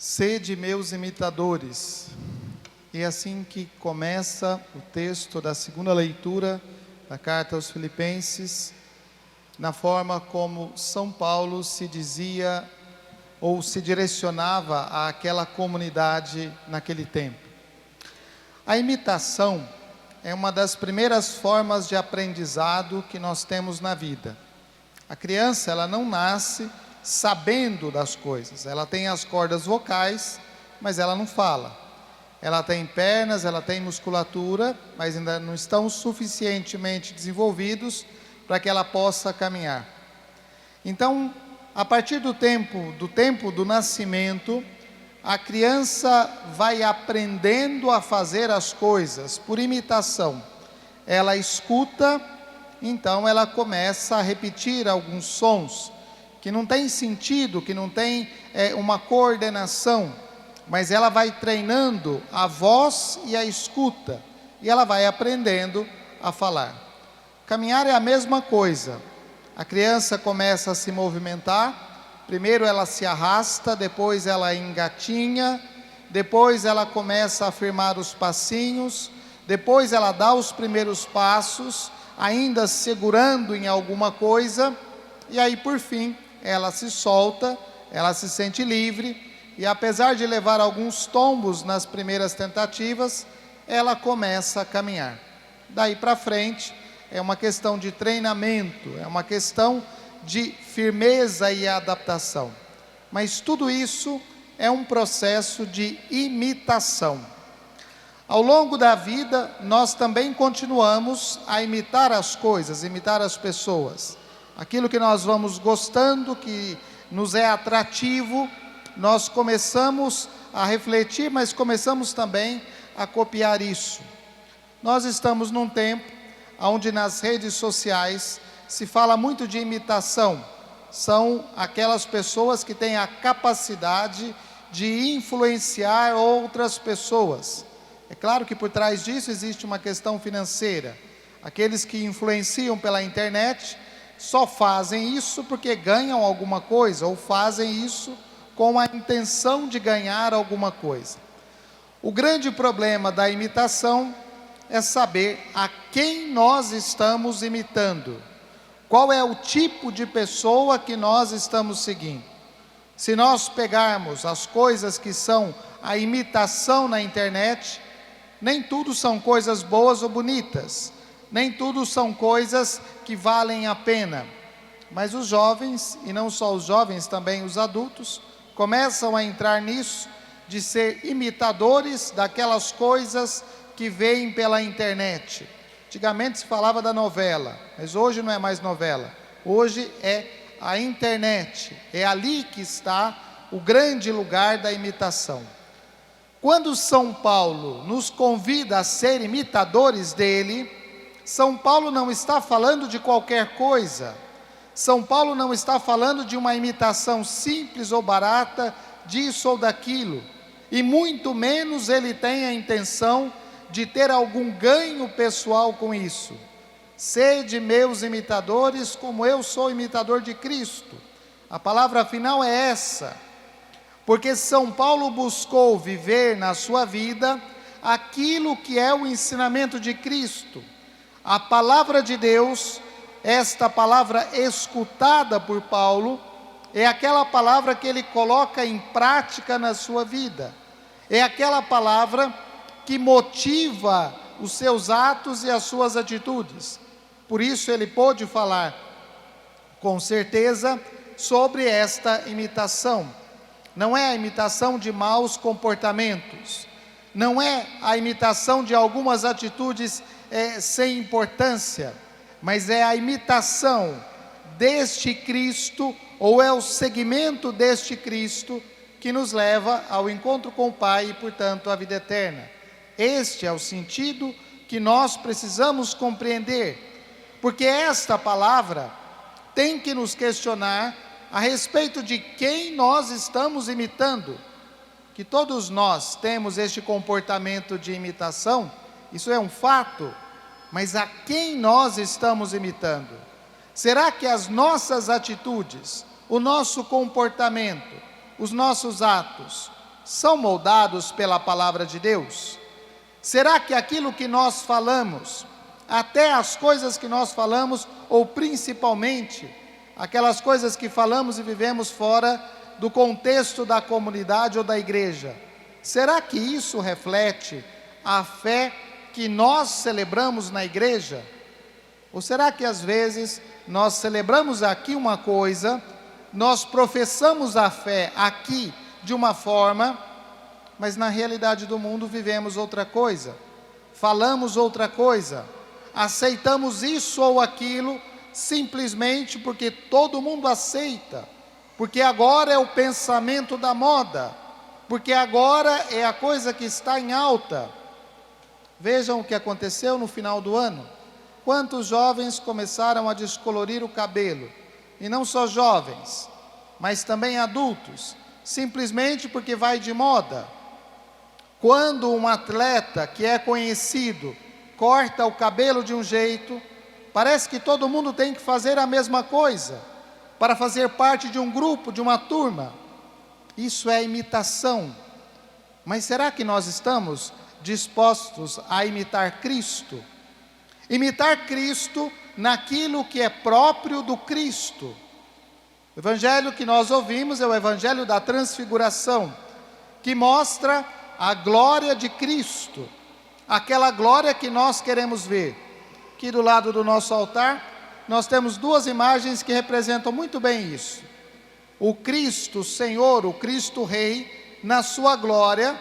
Sede meus imitadores. E assim que começa o texto da segunda leitura da carta aos Filipenses, na forma como São Paulo se dizia ou se direcionava àquela comunidade naquele tempo. A imitação é uma das primeiras formas de aprendizado que nós temos na vida. A criança, ela não nasce sabendo das coisas. Ela tem as cordas vocais, mas ela não fala. Ela tem pernas, ela tem musculatura, mas ainda não estão suficientemente desenvolvidos para que ela possa caminhar. Então, a partir do tempo do nascimento, a criança vai aprendendo a fazer as coisas por imitação. Ela escuta, então ela começa a repetir alguns sons que não tem sentido, que não tem uma coordenação, mas ela vai treinando a voz e a escuta, e ela vai aprendendo a falar. Caminhar é a mesma coisa. A criança começa a se movimentar, primeiro ela se arrasta, depois ela engatinha, depois ela começa a firmar os passinhos, depois ela dá os primeiros passos, ainda segurando em alguma coisa, e aí por fim ela se solta, ela se sente livre, e apesar de levar alguns tombos nas primeiras tentativas, ela começa a caminhar. Daí para frente é uma questão de treinamento, é uma questão de firmeza e adaptação. Mas tudo isso é um processo de imitação. Ao longo da vida, nós também continuamos a imitar as coisas, imitar as pessoas. Aquilo que nós vamos gostando, que nos é atrativo, nós começamos a refletir, mas começamos também a copiar isso. Nós estamos num tempo onde nas redes sociais se fala muito de imitação. São aquelas pessoas que têm a capacidade de influenciar outras pessoas. É claro que por trás disso existe uma questão financeira. Aqueles que influenciam pela internet só fazem isso porque ganham alguma coisa, ou fazem isso com a intenção de ganhar alguma coisa. O grande problema da imitação é saber a quem nós estamos imitando. Qual é o tipo de pessoa que nós estamos seguindo? Se nós pegarmos as coisas que são a imitação na internet, nem tudo são coisas boas ou bonitas. Nem tudo são coisas que valem a pena. Mas os jovens, e não só os jovens, também os adultos, começam a entrar nisso, de ser imitadores daquelas coisas que veem pela internet. Antigamente se falava da novela, mas hoje não é mais novela. Hoje é a internet. É ali que está o grande lugar da imitação. Quando São Paulo nos convida a ser imitadores dele, São Paulo não está falando de qualquer coisa. São Paulo não está falando de uma imitação simples ou barata, disso ou daquilo. E muito menos ele tem a intenção de ter algum ganho pessoal com isso. Sede meus imitadores, como eu sou imitador de Cristo. A palavra final é essa. Porque São Paulo buscou viver na sua vida aquilo que é o ensinamento de Cristo. A palavra de Deus, esta palavra escutada por Paulo, é aquela palavra que ele coloca em prática na sua vida. É aquela palavra que motiva os seus atos e as suas atitudes. Por isso ele pôde falar com certeza sobre esta imitação. Não é a imitação de maus comportamentos. Não é a imitação de algumas atitudes sem importância, mas é a imitação deste Cristo, ou é o seguimento deste Cristo, que nos leva ao encontro com o Pai e, portanto, à vida eterna. Este é o sentido que nós precisamos compreender, porque esta palavra tem que nos questionar a respeito de quem nós estamos imitando. Que todos nós temos este comportamento de imitação, isso é um fato, mas a quem nós estamos imitando? Será que as nossas atitudes, o nosso comportamento, os nossos atos, são moldados pela palavra de Deus? Será que aquilo que nós falamos, até as coisas que nós falamos, ou principalmente aquelas coisas que falamos e vivemos fora do contexto da comunidade ou da igreja, será que isso reflete a fé que nós celebramos na igreja? Ou será que às vezes nós celebramos aqui uma coisa, nós professamos a fé aqui de uma forma, mas na realidade do mundo vivemos outra coisa, falamos outra coisa, aceitamos isso ou aquilo simplesmente porque todo mundo aceita, porque agora é o pensamento da moda, porque agora é a coisa que está em alta. Vejam o que aconteceu no final do ano. Quantos jovens começaram a descolorir o cabelo? E não só jovens, mas também adultos, simplesmente porque vai de moda. Quando um atleta que é conhecido corta o cabelo de um jeito, parece que todo mundo tem que fazer a mesma coisa, para fazer parte de um grupo, de uma turma. Isso é imitação. Mas será que nós estamos dispostos a imitar Cristo? Imitar Cristo naquilo que é próprio do Cristo. O evangelho que nós ouvimos é o evangelho da transfiguração, que mostra a glória de Cristo, aquela glória que nós queremos ver. Aqui do lado do nosso altar, nós temos duas imagens que representam muito bem isso. O Cristo Senhor, o Cristo Rei, na sua glória,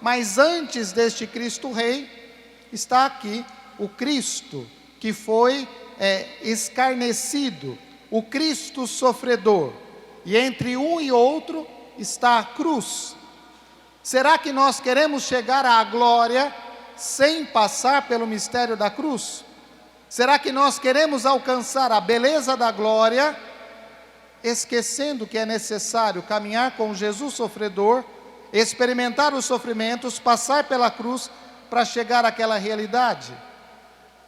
mas antes deste Cristo Rei, está aqui o Cristo que foi escarnecido, o Cristo sofredor, e entre um e outro está a cruz. Será que nós queremos chegar à glória sem passar pelo mistério da cruz? Será que nós queremos alcançar a beleza da glória, esquecendo que é necessário caminhar com Jesus sofredor, experimentar os sofrimentos, passar pela cruz para chegar àquela realidade?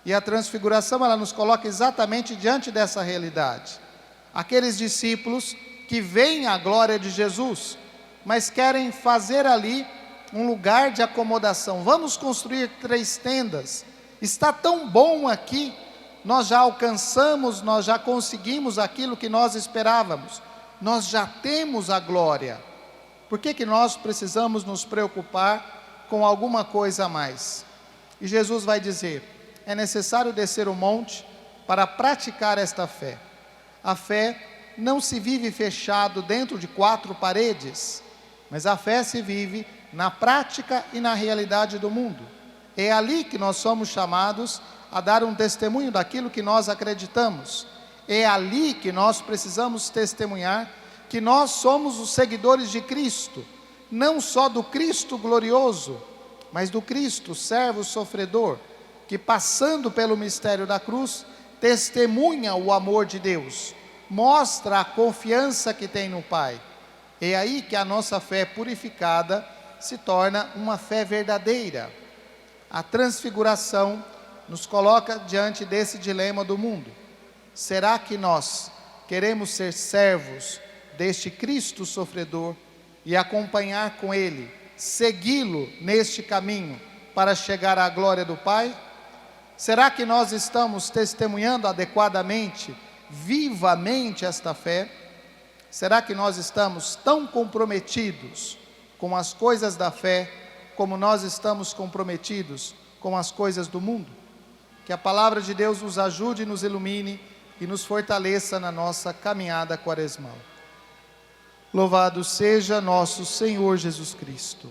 E a transfiguração, ela nos coloca exatamente diante dessa realidade. Aqueles discípulos que veem a glória de Jesus, mas querem fazer ali um lugar de acomodação. Vamos construir 3 tendas. Está tão bom aqui, nós já alcançamos, nós já conseguimos aquilo que nós esperávamos. Nós já temos a glória. Por que nós precisamos nos preocupar com alguma coisa a mais? E Jesus vai dizer: é necessário descer o monte para praticar esta fé. A fé não se vive fechado dentro de 4 paredes, mas a fé se vive na prática e na realidade do mundo. É ali que nós somos chamados a dar um testemunho daquilo que nós acreditamos. É ali que nós precisamos testemunhar que nós somos os seguidores de Cristo, não só do Cristo glorioso, mas do Cristo servo sofredor, que passando pelo mistério da cruz, testemunha o amor de Deus, mostra a confiança que tem no Pai. É aí que a nossa fé purificada se torna uma fé verdadeira. A transfiguração nos coloca diante desse dilema do mundo. Será que nós queremos ser servos deste Cristo sofredor e acompanhar com Ele, segui-lo neste caminho para chegar à glória do Pai? Será que nós estamos testemunhando adequadamente, vivamente esta fé? Será que nós estamos tão comprometidos com as coisas da fé, como nós estamos comprometidos com as coisas do mundo? Que a palavra de Deus nos ajude, nos ilumine e nos fortaleça na nossa caminhada quaresmal. Louvado seja nosso Senhor Jesus Cristo.